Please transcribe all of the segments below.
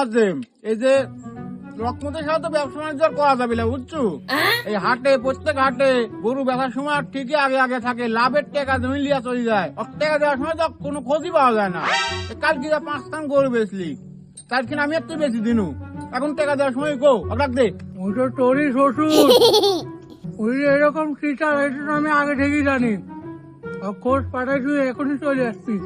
আছে এই যে রকমতের সাথে ব্যবসা বাণিজ্য করা যাবে না বুঝছো। এই হাটে প্রত্যেক হাটে গরু বেচার সময় ঠিকই আগে আগে থাকে, লাভের টাকা জমি লিয়া চলে যায়, টাকা দেওয়ার সময় তো কোনো খোঁজই পাওয়া যায় না। কালকে 5 গোরু বেচলি, কালকে আমি একটু বেশি দিনু, এখন টাকা দেওয়ার সময় গো অর্ডার দে। ওই তো তোরই শ্বশুর, ওই যে এরকম টিচার, এটা তো আমি আগে থেকেই জানি। খোঁজ পাঠাইছি, এখনই চলে আসছি।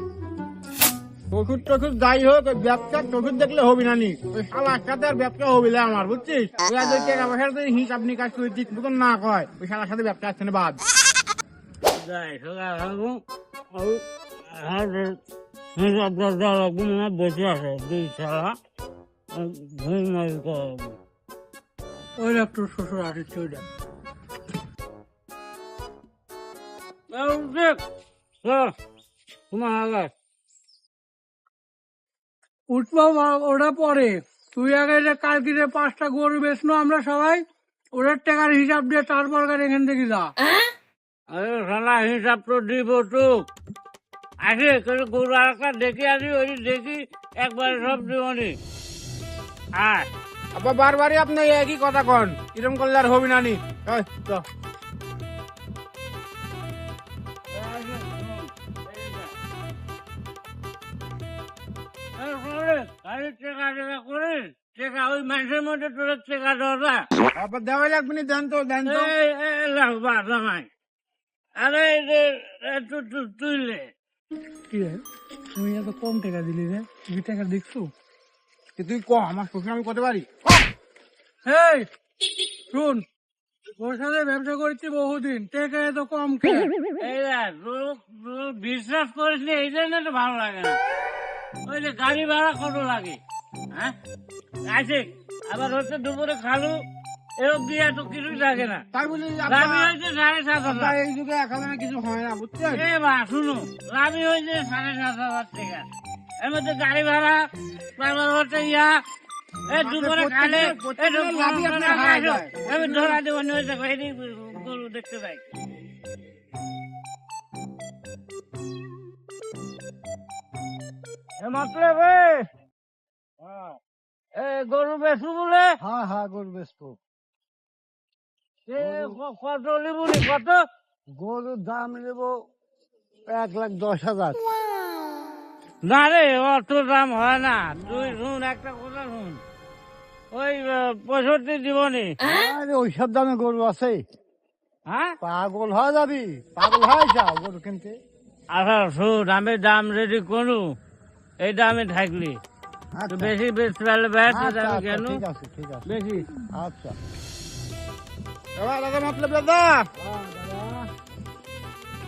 ওষুধ টষুধ যাই হোক, ওই ব্যবসা ওষুধ দেখলে হবি না নি, ওই শালার সাথে আর ব্যবসা হবি না আমার বুঝছিস। ওই আজ ওই টাকা পয়সার যদি হিসাব নিকাশ তুই ঠিক মতন না কয়, ওই শালার সাথে ব্যবসা আসছে না বাদ। বেঁচে আছে দুই ছাড়া ওই একটু শ্বশুর আসছে ওইটা উঠবো ওটা পরে। তুই আগে যে কালকে যে 5টা গরু বেচনো আমরা সবাই, ওটার টাকার হিসাব দিয়ে তারপর এখান থেকে যা। আরে শালা হিসাব তো দিব টুক আসে গরু আর একটা দেখে আসি, ওই দেখি একবারে সব দিবনি। আর আবার বারবারই আপনি একই কথা কন, এরকম করলে আর হবি না নি। এই, চ। ওই মানুষের মধ্যে তোর টেকা দেওয়া আবার দেওয়াই লাগবে না, দেন তো দেন তো। আরে তুইলে কি রে, তুমি এত কম টাকা দিলি রে? তুই টাকা দেখছো? তুই ক আমার শ্বশুর আমি করতে পারি। এই শুন, ওর সাথে ব্যবসা করছি বহুদিন, টাকা এত কম কে? এই বিশ্বাস করিস নি, এই জন্য তো ভালো লাগে না। ওই যে গাড়ি ভাড়া কত লাগে, হ্যাঁ আছে, আবার হচ্ছে দুপুরে খালু এরকম দিয়ে তো কিছুই লাগে না। তাই বলি লাভি হয়েছে 7,500। এই যুগে 1,000 কিছু হয় না বুঝছেন। এ বা শুনো, লাভি হয়েছে 7,500 টাকা, এর মধ্যে গাড়ি ভাড়া, তারপর হচ্ছে ইয়া দুপুরে খালে আমি ধরা দেবো গরু দেখতে পাই। গরু বেচবো বলে? হ্যাঁ হ্যাঁ গরু বেচবো। কত লিবুনি? কত? গরুর দাম নেব 1,10,000। না রে, অত দাম হয় না। তুই শুন, একটা কথা শুন, ওই 65 দিবনি। আরে ওইসব দামে গরু আছে? হ্যাঁ পাগল হয়ে যাবি, পাগল হয়ে যাও গরু কিনতে। আচ্ছা শুন, আমি দাম রেডি করু, এই দামে থাকলি আচ্ছা, বেশি বেশি পেলে বেশ আচ্ছা, আমি আচ্ছা, কেন ঠিক আছে ঠিক আছে বেশি। আচ্ছা। এবার দাদা মতলব দাদা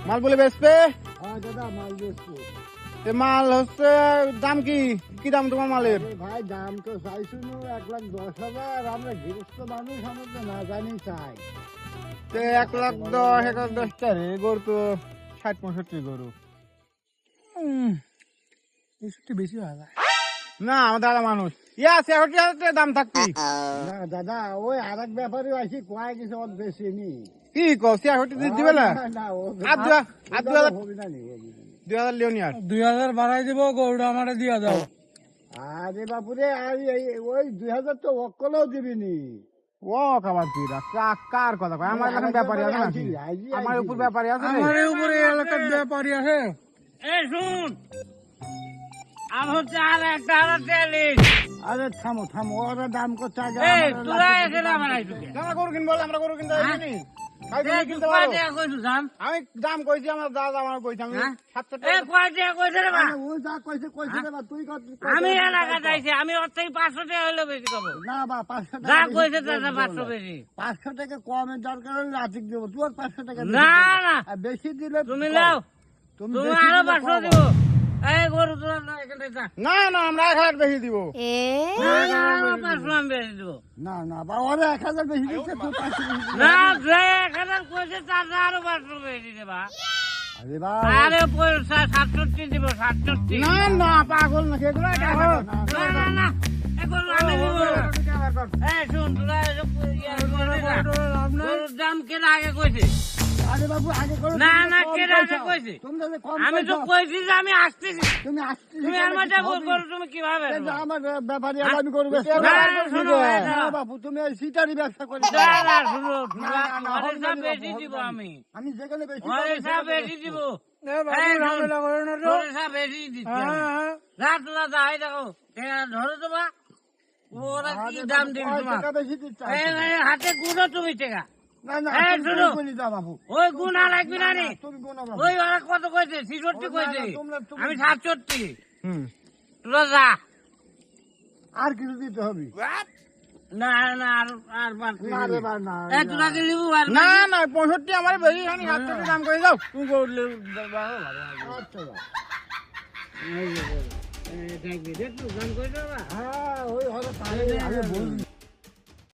মাল বলে বেচবে? হ্যাঁ দাদা মাল বেচবো। মাল হচ্ছে দাম কি কি দাম তোমার মালের? ভাই দাম তো চাইছিল 1,10,000, আমরা গৃহস্থ মানুষ, আমরা তো না জানি চাই। 1,10,000 1,10 রে গরু তো 60-65 গরু। একটু বেশি হয় না? না আমার দাদা মানুষ ইয়া 60,000 দাম থাকবি। না দাদা, ওই আর এক ব্যাপারে আসি কয় কিছু অত বেশি নি। কি কো 60 দিবে না? না ও আর 2,000 হবে না নি। 2,000 লিও নি আর। 2,000 বাড়াই দেবো, গরুটা আমারে দিয়া দাও। আরে বাপুরে, ওই 2,000 তো অক্কলেও দিবিনি। ও খাবার দিরা কার কথা কয়? আমার এখন ব্যাপারী আছে নাকি? আমার উপর ব্যাপারী আছে রে? আমার উপরে এলাকার ব্যাপারী আছে। এই শুন, আর হচ্ছে আর একটা আলাদা চ্যালেঞ্জ। আরে থামো থামো, ওরা দাম করছে আগে। এই তোরা এখানে আমার আইসুকে আমরা গরু কিনবো, আমরা গরু কিনতে যাইনি। আমি দাম কইছি, আমার দাদা আমার কইছি আমি 700 টাকা। ও যা কইছে কইছে রে বা, তুই আমি এলাকা যাইছি, আমি ওর থেকে 500 টাকা হলে বেশি খাবো। না বা 500 যা টাকা কইছে তাতে 500 বেশি। 500 টাকা কমের দরকার হলে রাতিক দেবো, তুই আর 500 টাকা দিবি না না, আর বেশি দিলে তুমি কম। নাও, তুমি তুমি বেশি আরো দিলে 500 কম। দিব। এই গরু তোরা না এখানে যা। না না আমরা 1,000 বেশি দিব। না না, আরো 500 আমি বেশি দিব। না না বা, ওরা 1,000 বেশি দিচ্ছে, তুই 500 বেশি দিবি। না, যে 1000 কইছে তাতে আরো 500 বেশি দেবা। আরে বা, আরে 67 দিব, 67। না না পাগল না সেগুলো না না না, এই গরু আমি দিব না। এই শুন, তোরা এসব ইয়া করবি না। গরুর দাম কেনা আগে কইছে? আরে বাবু আগে করো না তুমি না কম কে কইছো। রাখা কইছে তুমি যদি কম আমি তো কইছো, কইছি যে আমি আসতেছি তুমি আসতেছি তুমি আর মাঝে করো তুমি কিভাবে এই যে আমার ব্যাপারে হ্যাঁ? আমি করবো না, না, শোনো, এই না দাঁড়াও। বাবু তুমি এই সিটারি ব্যবসা করে না দাও। না শুনো না, না, না, তোমার হবে না, সব বেশি হবে দিব না। আমি আমি যেখানে বেশি তোমার পাবো সব সেখানে বেশি দিব বেচবো। এই শোন, তোর সব বেশি দিচ্ছি আমি। রাত রাত আই দেখো ধরো তোমা ওরা কি আরে দাম বাবু, দিবি কয় তোমার টাকা বেশি দিতে এই, আসছো? এই, হাতে গুণো তুমি টেকা না, না, এই, তুমি শোনো। বলে দাও বাবু। ওই গুণা লাগবি না রে তুমি গুনো বাবু। ওই ওরা কত কইছে 66 ও, না, কইছে না, তোমরা- আমি 67 হুম তোরা যা আর কিছু দিতে হবে না না আর আর বাড়তি না রে বা না এই তোরা কি লিবু আর না না 65 আমার বেশি খানি 70 দাম করে দাও তুমি করলে আচ্ছা বাবু। দেখবি দেখবি দাম কইছো না হ্যাঁ ওই হলো তাহলে আমি বলি